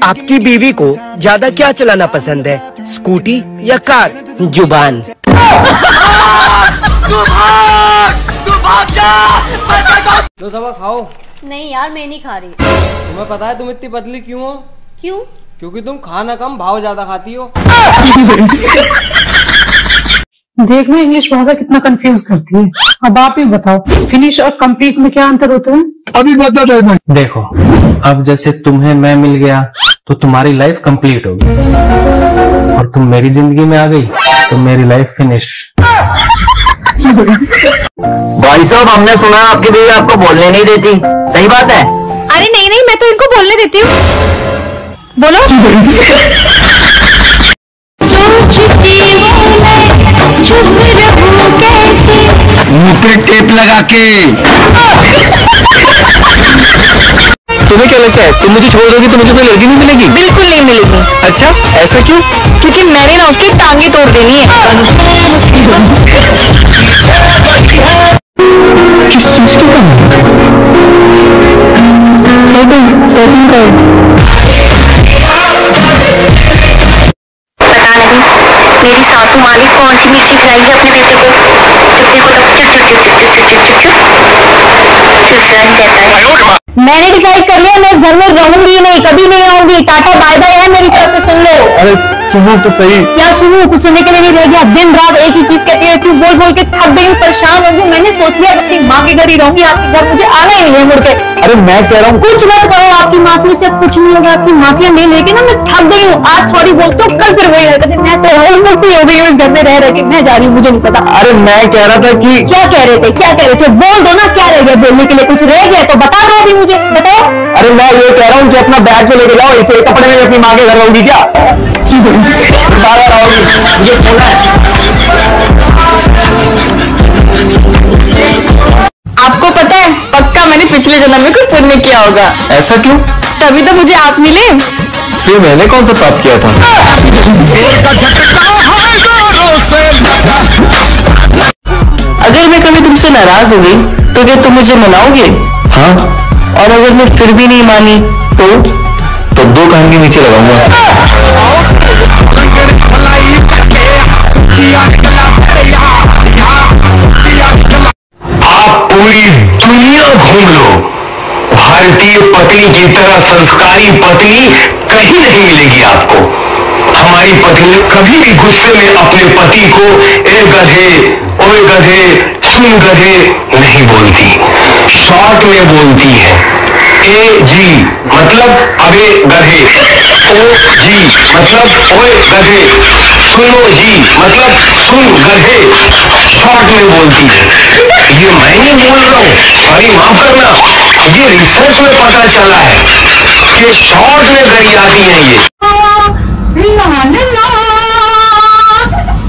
आपकी बीवी को ज्यादा क्या चलाना पसंद है, स्कूटी या कार? जुबान। दो सबा खाओ। नहीं यार मैं नहीं खा रही। तुम्हें पता है तुम इतनी पतली क्यों हो? क्यों? क्योंकि तुम खाना कम भाव ज्यादा खाती हो। देख में इंग्लिश भाषा कितना कंफ्यूज करती है। अब आप ही बताओ, फिनिश और कंप्लीट में क्या अंतर होता है? अभी बता दो। देखो, अब जैसे तुम्हें मैं मिल गया तो तुम्हारी लाइफ कंप्लीट होगी, और तुम मेरी जिंदगी में आ गई तो मेरी लाइफ फिनिश। भाई साहब, हमने सुना आपकी बीवी आपको बोलने नहीं देती, सही बात है? अरे नहीं नहीं, मैं तो इनको बोलने देती हूँ। बोलो। मुंह पे टेप लगा के। तुम्हें क्या लगता है, तुम मुझे छोड़ दोगी तो मुझे कोई लड़की नहीं मिलेगी? बिल्कुल नहीं मिलेगी। अच्छा, ऐसा क्यों? क्योंकि मैंने ना उसकी टांगे तोड़ देनी है। किस चीज की पता नहीं मेरी सासू माँ ने कौन सी मिर्ची खिलाई है अपने बेटे को। जब देखो तब चुचुरान कहता है। मैंने डिसाइड कर लिया, मैं इस घर में रहूंगी नहीं, कभी नहीं आऊंगी। टाटा बाय बाय है मेरी तरफ से, सुन लो। अरे सुनो तो सही। क्या सुनूं? कुछ सुनने के लिए नहीं रह गया। दिन रात एक ही चीज कहती रहती हूँ, बोल बोल के थक गई हूँ, परेशान हो गई। मैंने सोच लिया अपनी माँ के घर ही रहूंगी, आपके घर मुझे आना ही नहीं है मुड़ के। अरे मैं कह रहा हूँ कुछ मत करो, आपकी माफिया से कुछ नहीं होगा। आपकी माफिया नहीं लेके ना मैं थक गई हूँ। आज सॉरी बोलते हो, कल फिर वही हरकतें। मैं तो मोटी हो गई हूँ इस घर में रह के। मैं जा रही हूँ, मुझे नहीं पता। अरे मैं कह रहा था कि क्या कह रहे थे? क्या कह रहे थे? बोल दो ना, क्या रह गया बोलने के लिए? कुछ रह गया तो बता दो अभी मुझे, बताओ। अरे मैं ये कह रहा हूँ कि अपना बैग तो लेके जाओ, इसे कपड़े में अपनी माँ के घर रहूंगी क्या? बाहर आओगी, मुझे सोना है। आपको पता है, पक्का मैंने पिछले जन्म में कोई पुण्य किया होगा। ऐसा क्यों? तभी तो मुझे आप मिले। फिर मैंने कौन सा पाप किया था? अगर मैं कभी तुमसे नाराज हो गई तो क्या तुम मुझे मनाओगे? हाँ। और अगर मैं फिर भी नहीं मानी तो 2 कान के नीचे लगाऊंगा। आप पूरी दुनिया घूम लो, भारतीय पत्नी की तरह संस्कारी पत्नी कहीं नहीं मिलेगी आपको। हमारी पत्नी कभी भी गुस्से में अपने पति को ए गधे, ओए गधे, सुन गधे नहीं बोलती, शॉर्ट में बोलती है। ए जी मतलब अबे गधे, ओ जी मतलब ओए गधे, सुनो जी मतलब सुन गधे, शॉर्ट में बोलती है। ये मैं नहीं बोल रहा हूँ, सॉरी माफ करना, ये रिसर्च में पता चला है कि शॉर्ट में गई आती है ये।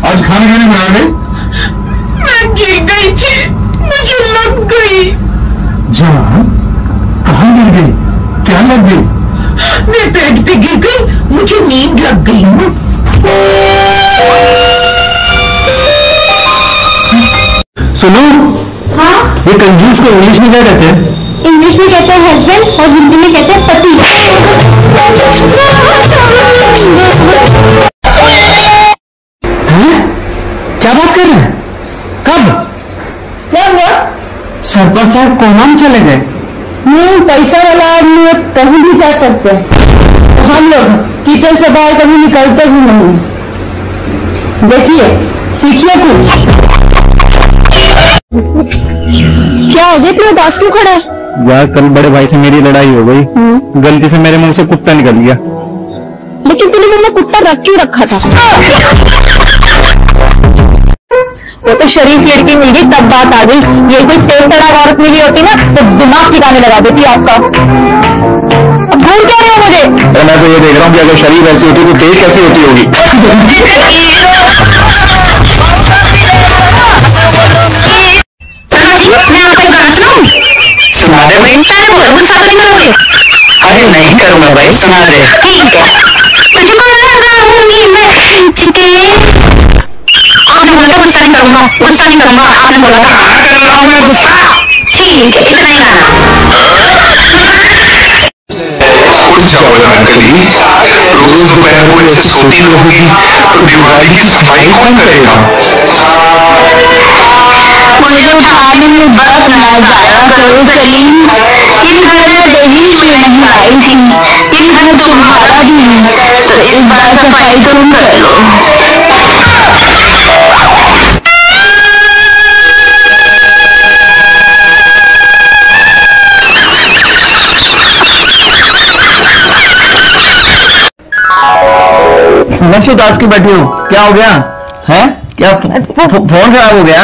आज खाने खाने बना रहे? मैं गिर गई थी, मुझे लग गई। जा, कहाँ गिर गई? क्या लग गई? मैं बेड पे गिर गई, मुझे नींद लग गई। सुनो। हाँ? ये कंजूस को इंग्लिश में क्या कहते हैं? इंग्लिश में कहते हैं हस्बैंड और हिंदी में कहते हैं पति। क्या बात कर रहे हैं? कब? क्या हुआ? सरपंच साहब को नाम चले गए। पैसा वाला आदमी कहीं भी जा सकते हैं। हम लोग किचन से बाहर कभी निकलते भी नहीं। देखिए, सीखिए कुछ। क्या हो गया, इतना उदास क्यों खड़ा है? यार कल बड़े भाई से मेरी लड़ाई हो गई, गलती से मेरे मुंह से कुत्ता निकल गया। लेकिन तूने मुंह में कुत्ता रख क्यों रखा था? वो तो शरीफ लड़की मिल गई तब बात आ गई। ये कोई तेज तड़ाक औरत मिली होती ना तो दिमाग ठिकाने लगा देती आपका। अब भूल क्या रहे हो मुझे? मैं तो ये देख रहा हूँ कि अगर शरीफ ऐसी होती तो तेज कैसे होती होगी? मैं आपका गाना सुनाऊं? सुना दे भाई। मुझे साथ नहीं करोगे? अरे नहीं करूंगा भाई, सुना दे। ठीक है। तुझे मनाऊंगी मैं खींच के। आपने बोला था गुस्सा नहीं करूंगा, गुस्सा नहीं करूंगा, आपने बोला था। हाँ कर रहा हूँ मैं गुस्सा। ठीक है, इतना ही गाना। उठ जाओ ना अंकल जी। रोज दोपहर को ऐसे सोती रहोगी तो बीमारी की सफाई कौन करेगा? मुझे उठाने में बड़ा नाज आया करो सलीम। ये घर दही नहीं आई थी, ये घर तुम्हारा भी है, तो इस बार सफाई तुम कर लो। लक्ष्य उदास की बैठी हो, क्या हो गया है? क्या फोन खराब हो गया?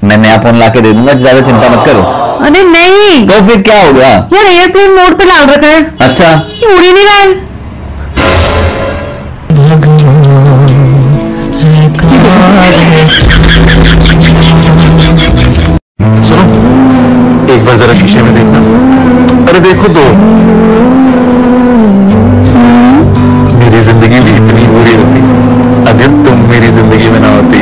मैं नया फोन लाके दे दूंगा, ज्यादा चिंता मत करो। अरे नहीं, तो फिर क्या हो गया? यार एयरप्लेन मोड पे डाल रखा है। अच्छा, ये उड़ ही नहीं रहा है। सुनो, एक बार जरा शीशे में देखना। अरे देखो तो, मेरी जिंदगी भी इतनी बुरी होती अगर तुम मेरी जिंदगी में ना होती।